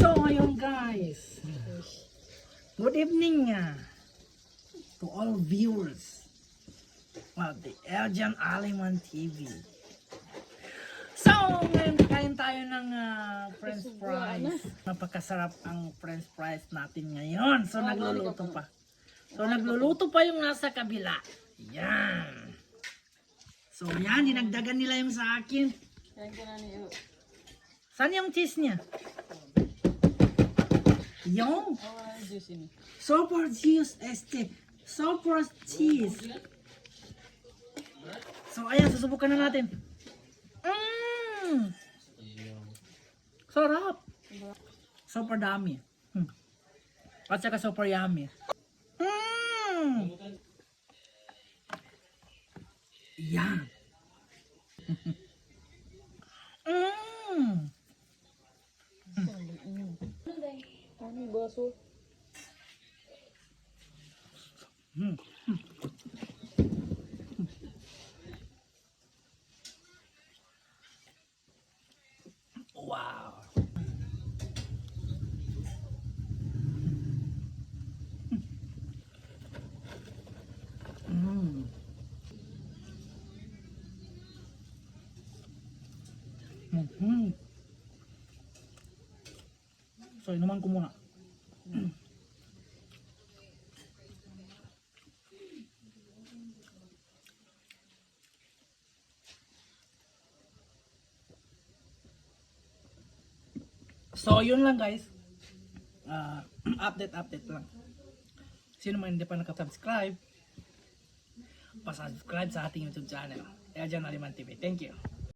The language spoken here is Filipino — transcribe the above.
So ngayon guys, good evening to all viewers of the Eljan Aliman TV. So ngayon kain tayo ng french fries. Napakasarap ang french fries natin ngayon. So nagluluto pa. Yung nasa kabila. Yan. So yan, dinagdagan nila yung sa akin. Saan yung cheese niya? Yung super juice super cheese. So ayan, susubukan na natin. Sarap. Super dami. At saka super yummy. Yan. Ano baso? Wow. So, inuman ko muna. So, yun lang guys. Update lang. Sino man hindi pa nakasubscribe, pa-subscribe sa ating YouTube channel, Eljan Aliman TV. Thank you.